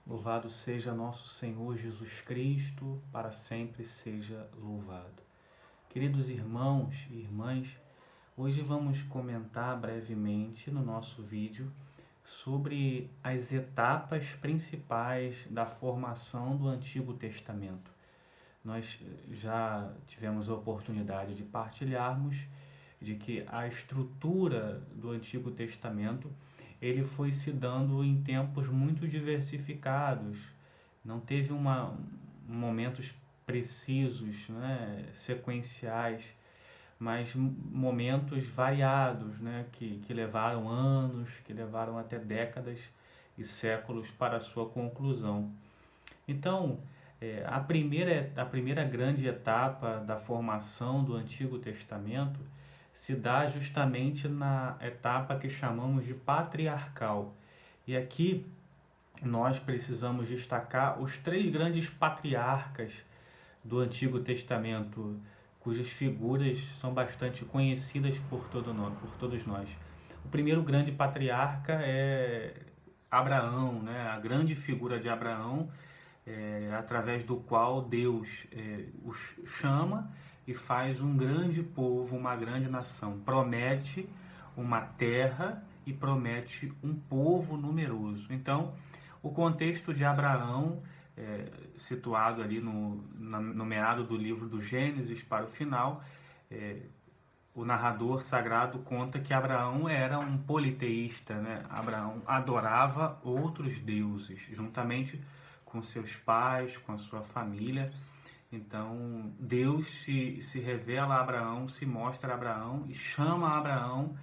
Louvado seja nosso Senhor Jesus Cristo, para sempre seja louvado. Queridos irmãos e irmãs, hoje vamos comentar brevemente no nosso vídeo sobre as etapas principais da formação do Antigo Testamento. Nós já tivemos a oportunidade de partilharmos de que a estrutura do Antigo Testamento ele foi se dando em tempos muito diversificados, não teve momentos precisos, né, sequenciais, mas momentos variados, né, que levaram anos, que levaram até décadas e séculos para a sua conclusão. Então, a primeira grande etapa da formação do Antigo Testamento se dá justamente na etapa que chamamos de patriarcal. E aqui nós precisamos destacar os três grandes patriarcas do Antigo Testamento, cujas figuras são bastante conhecidas por todos nós. O primeiro grande patriarca é Abraão, né? A grande figura de Abraão, através do qual Deus os chama e faz um grande povo, uma grande nação. Promete uma terra e promete um povo numeroso. Então, o contexto de Abraão, situado ali no meado do livro do Gênesis para o final, o narrador sagrado conta que Abraão era um politeísta, né? Abraão adorava outros deuses, juntamente com seus pais, com a sua família. Então, Deus se revela a Abraão, se mostra a Abraão e chama a Abraão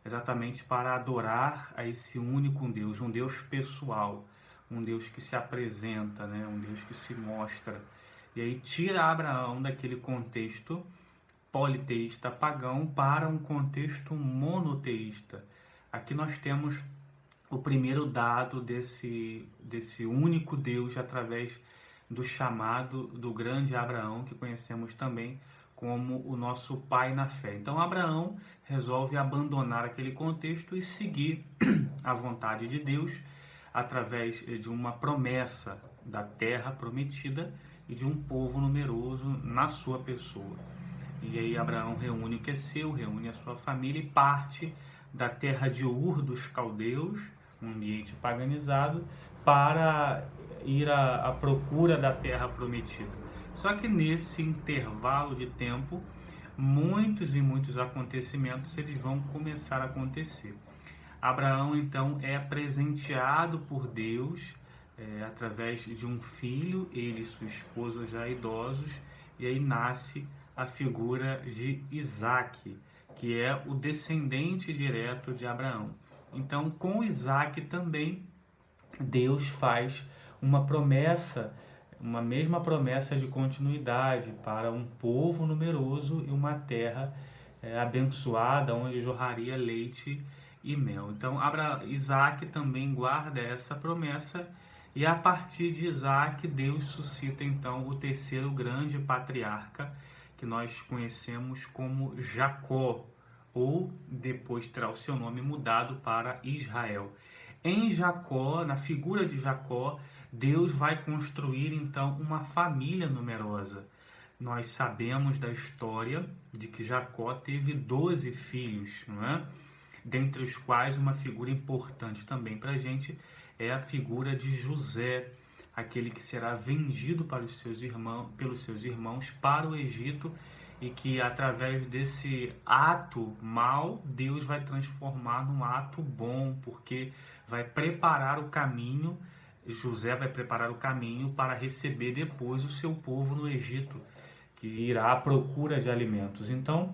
exatamente para adorar a esse único Deus, um Deus pessoal, um Deus que se apresenta, né? Um Deus que se mostra. E aí tira Abraão daquele contexto politeísta pagão para um contexto monoteísta. Aqui nós temos o primeiro dado desse único Deus através do chamado do grande Abraão, que conhecemos também como o nosso pai na fé. Então Abraão resolve abandonar aquele contexto e seguir a vontade de Deus através de uma promessa da terra prometida e de um povo numeroso na sua pessoa. E aí Abraão reúne o que é seu, reúne a sua família e parte da terra de Ur dos Caldeus, um ambiente paganizado, para ir à procura da terra prometida. Só que nesse intervalo de tempo, muitos e muitos acontecimentos eles vão começar a acontecer. Abraão então é presenteado por Deus através de um filho, ele e sua esposa já idosos, e aí nasce a figura de Isaac, que é o descendente direto de Abraão. Então, com Isaac também, Deus faz uma promessa, uma mesma promessa de continuidade para um povo numeroso e uma terra abençoada, onde jorraria leite e mel. Então, Isaac também guarda essa promessa e a partir de Isaac, Deus suscita então o terceiro grande patriarca, que nós conhecemos como Jacó, ou depois terá o seu nome mudado para Israel. Em Jacó, na figura de Jacó, Deus vai construir então uma família numerosa. Nós sabemos da história de que Jacó teve 12 filhos, não é? Dentre os quais uma figura importante também para a gente é a figura de José, aquele que será vendido pelos seus irmãos para o Egito e que através desse ato mau, Deus vai transformar num ato bom, porque vai preparar o caminho, José vai preparar o caminho para receber depois o seu povo no Egito, que irá à procura de alimentos. Então,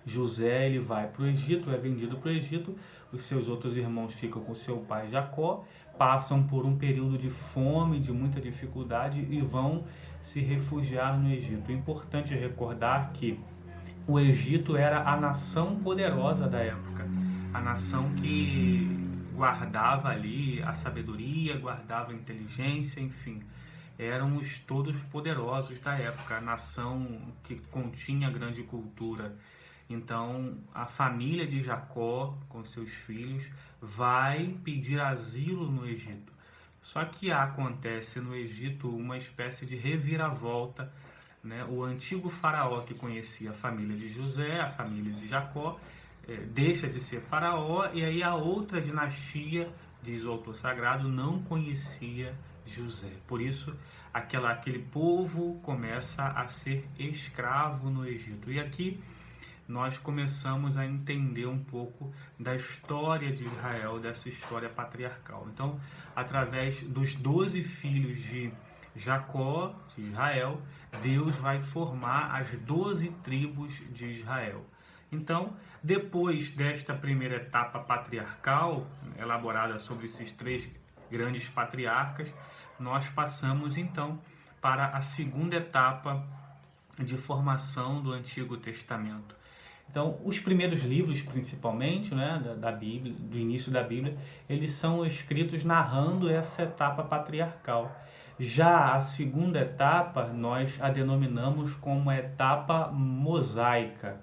José ele vai para o Egito, é vendido para o Egito, os seus outros irmãos ficam com seu pai Jacó, passam por um período de fome, de muita dificuldade e vão se refugiar no Egito. É importante recordar que o Egito era a nação poderosa da época, a nação que guardava ali a sabedoria, guardava a inteligência, enfim, eram os todos poderosos da época, a nação que continha grande cultura. Então, a família de Jacó, com seus filhos, vai pedir asilo no Egito. Só que acontece no Egito uma espécie de reviravolta, né? O antigo faraó que conhecia a família de José, a família de Jacó, deixa de ser faraó, e aí a outra dinastia, diz o autor sagrado, não conhecia José. Por isso, aquele povo começa a ser escravo no Egito. E aqui nós começamos a entender um pouco da história de Israel, dessa história patriarcal. Então, através dos 12 filhos de Jacó, de Israel, Deus vai formar as 12 tribos de Israel. Então, depois desta primeira etapa patriarcal, elaborada sobre esses 3 grandes patriarcas, nós passamos então para a segunda etapa de formação do Antigo Testamento. Então, os primeiros livros, principalmente, né, da Bíblia, do início da Bíblia, eles são escritos narrando essa etapa patriarcal. Já a segunda etapa, nós a denominamos como a etapa mosaica.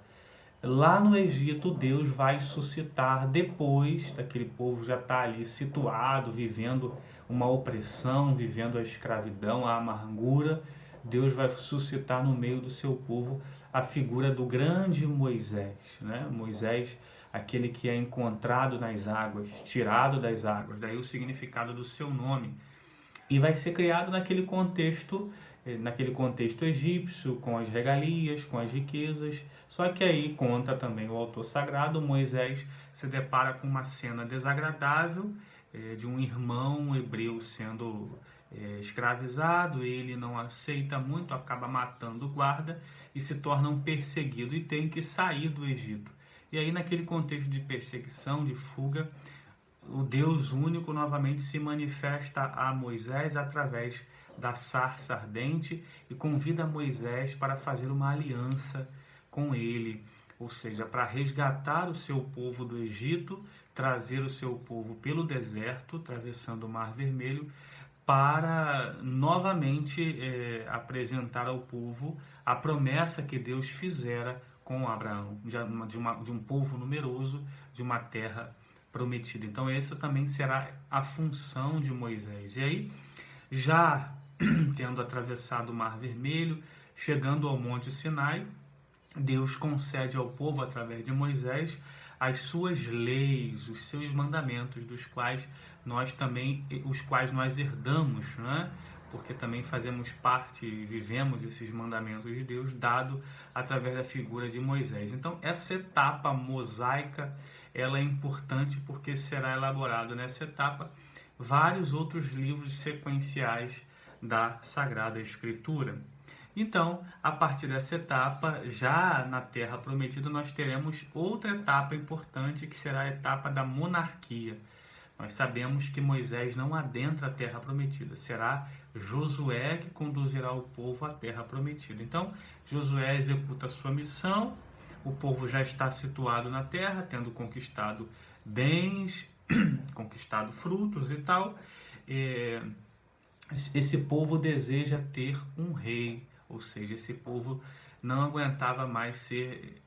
Lá no Egito, Deus vai suscitar, depois daquele povo já estar ali situado, vivendo uma opressão, vivendo a escravidão, a amargura, Deus vai suscitar no meio do seu povo a figura do grande Moisés, né? Moisés, aquele que é encontrado nas águas, tirado das águas, daí o significado do seu nome. E vai ser criado naquele contexto egípcio, com as regalias, com as riquezas. Só que aí conta também o autor sagrado, Moisés se depara com uma cena desagradável de um irmão hebreu sendo escravizado. Ele não aceita muito, acaba matando o guarda e se torna um perseguido e tem que sair do Egito. E aí, naquele contexto de perseguição, de fuga, o Deus único novamente se manifesta a Moisés através da sarça ardente e convida Moisés para fazer uma aliança com ele, ou seja, para resgatar o seu povo do Egito, trazer o seu povo pelo deserto, atravessando o Mar Vermelho, para novamente apresentar ao povo a promessa que Deus fizera com Abraão, de um povo numeroso, de uma terra prometida. Então essa também será a função de Moisés. E aí, já tendo atravessado o Mar Vermelho, chegando ao Monte Sinai, Deus concede ao povo, através de Moisés, as suas leis, os seus mandamentos, os quais nós herdamos, né? Porque também fazemos parte, vivemos esses mandamentos de Deus, dado através da figura de Moisés. Então, essa etapa mosaica, ela é importante porque será elaborado nessa etapa vários outros livros sequenciais da Sagrada Escritura. Então, a partir dessa etapa, já na Terra Prometida, nós teremos outra etapa importante, que será a etapa da monarquia. Nós sabemos que Moisés não adentra a Terra Prometida, será Josué que conduzirá o povo à Terra Prometida. Então, Josué executa a sua missão, o povo já está situado na terra, tendo conquistado bens, conquistado frutos e tal. Esse povo deseja ter um rei, ou seja, esse povo não aguentava mais ser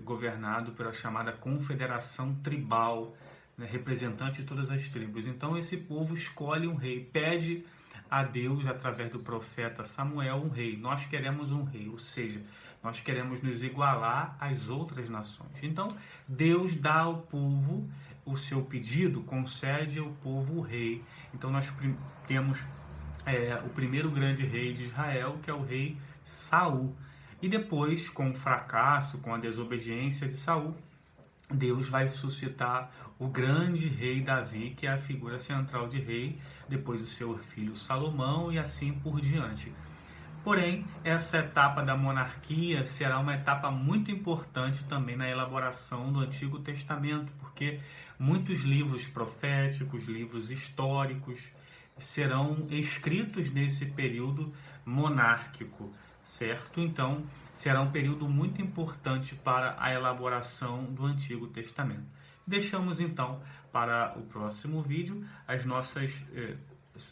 governado pela chamada confederação tribal, né, representante de todas as tribos. Então esse povo escolhe um rei, pede a Deus, através do profeta Samuel, um rei. Nós queremos um rei, ou seja, nós queremos nos igualar às outras nações. Então Deus dá ao povo o seu pedido, concede ao povo o rei. Então nós temos o primeiro grande rei de Israel, que é o rei Saul. E depois, com o fracasso, com a desobediência de Saul, Deus vai suscitar o grande rei Davi, que é a figura central de rei, depois o seu filho Salomão e assim por diante. Porém, essa etapa da monarquia será uma etapa muito importante também na elaboração do Antigo Testamento, porque muitos livros proféticos, livros históricos, serão escritos nesse período monárquico, certo? Então, será um período muito importante para a elaboração do Antigo Testamento. Deixamos então para o próximo vídeo as nossas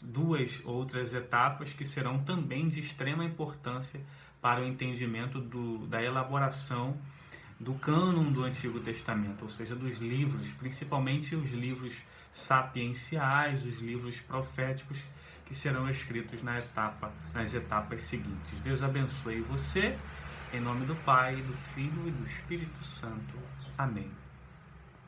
duas outras etapas que serão também de extrema importância para o entendimento da elaboração do cânon do Antigo Testamento, ou seja, dos livros, principalmente os livros sapienciais, os livros proféticos que serão escritos nas etapas seguintes. Deus abençoe você, em nome do Pai, do Filho e do Espírito Santo. Amém.